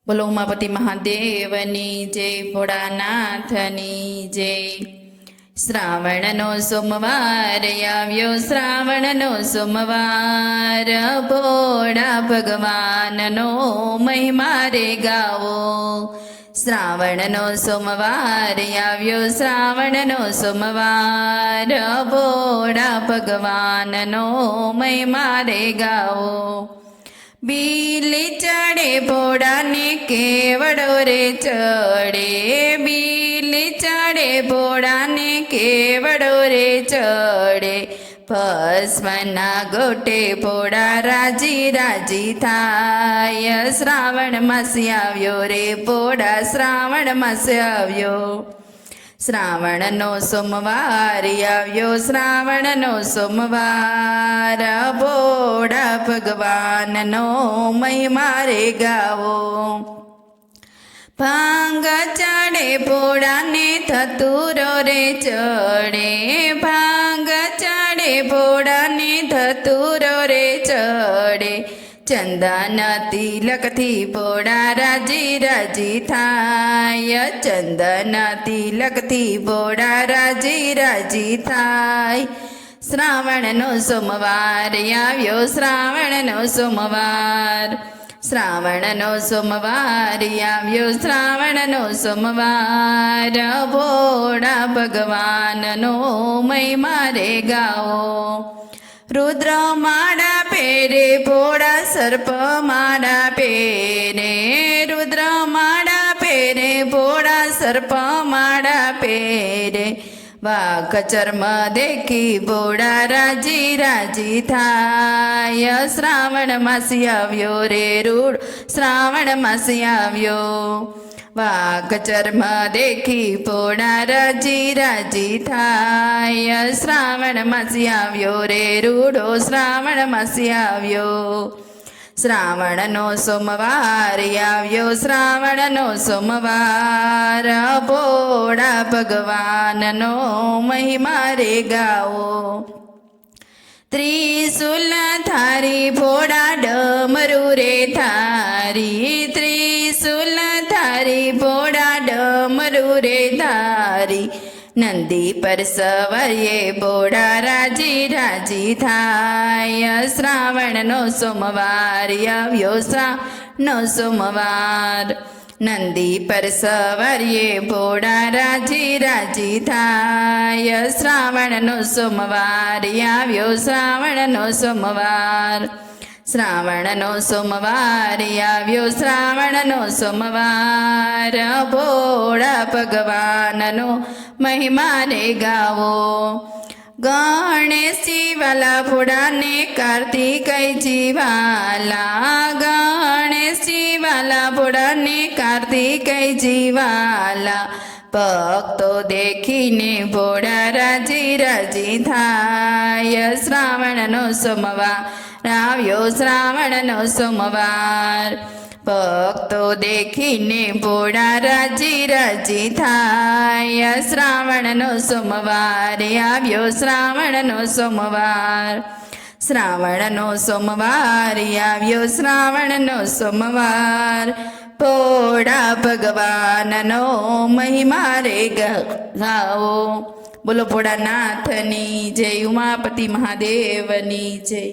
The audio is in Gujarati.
બોલો ઉમાપતિ મહાદેવની જય, ભોળાનાથની જય। શ્રાવણનો સોમવાર આવ્યો, શ્રાવણનો સોમવાર, ભોળા ભગવાનનો મહિમા રે ગાવો। શ્રાવણનો સોમવાર આવ્યો, શ્રાવણનો સોમવાર, ભોળા ભગવાનનો મહિમા રે ગાવો। બીલી ચડે ભોળાને કેવડો રે ચડે, બીલી ચડે ભોળાને કેવડો રે ચડે, ભસ્મના ગોટે ભોળા રાજી રાજી થાય। શ્રાવણ માસ આવ્યો રે ભોળા, શ્રાવણ માસ આવ્યો। શ્રાવણનો સોમવાર આવ્યો, શ્રાવણનો સોમવાર, ભોળા ભગવાનનો મહિમા રે ગાવો। ભાંગ ચડે ભોળાને ધતુરો રે ચડે, ભાંગ ચડે ભોળાને ધતુરો રે ચડે, ચંદન તિલકથી ભોળા રાજી રાજી થાય। ચંદન તિલકથી ભોળા રાજી રાજી થાય। શ્રાવણનો સોમવાર આવ્યો, શ્રાવણનો સોમવાર, શ્રાવણનો સોમવાર આવ્યો, શ્રાવણનો સોમવાર, ભોળા ભગવાનનો મહિમા રે ગાવો। રુદ્ર માળા પહેરે ભોળા, સર્પ માળા પહેરે, રુદ્ર માળા પહેરે ભોળા, સર્પ માળા પહેરે, વાઘ ચર્મ દેખી ભોળા રાજી રાજી થાય। શ્રાવણ માસ આવ્યો રે રૂડ, શ્રાવણ માસ આવ્યો, વાઘ ચર્મ દેખી ભોળા રાજી રાજી થાય। શ્રાવણ માસ આવ્યો રે રૂડો, શ્રાવણ માસ આવ્યો। શ્રાવણનો સોમવાર આવ્યો, શ્રાવણનો સોમવાર, ભોળા ભગવાનનો મહિમા રે ગાવો। ત્રિશુલ ધારી ભોળા ડમરું રે ધારી, ત્રિશુલ ધારી ભોળા ડમરું રે ધારી, નંદી પર સવારીએ ભોળા રાજી રાજી થાય। શ્રાવણનો સોમવાર આવ્યો, શ્રાવણનો સોમવાર, નંદી પર સવારીએ ભોળા રાજી રાજી થાય। શ્રાવણનો સોમવાર આવ્યો, શ્રાવણનો સોમવાર, શ્રાવણનો સોમવાર આવ્યો, શ્રાવણનો સોમવાર, ભોળા ભગવાનનો મહિમા રે ગાવો। ગણેશજી વાલા ભોળાને કાર્તિકેયજી વાલા, ગણેશજી વાલા ભોળાને કાર્તિકેયજી વાલા, ભક્તો દેખીને ભોળા રાજી રાજી થાય। શ્રાવણનો સોમવાર આવ્યો, શ્રાવણનો સોમવાર, ભક્તો દેખીને ભોળા રાજી રાજી થાય। શ્રાવણનો સોમવાર આવ્યો, શ્રાવણનો સોમવાર, શ્રાવણનો સોમવાર આવ્યો, શ્રાવણનો સોમવાર, ભોળા ભગવાનનો મહિમા રે ગાવો। બોલો ભોળાનાથની જય, ઉમાપતિ મહાદેવની જય।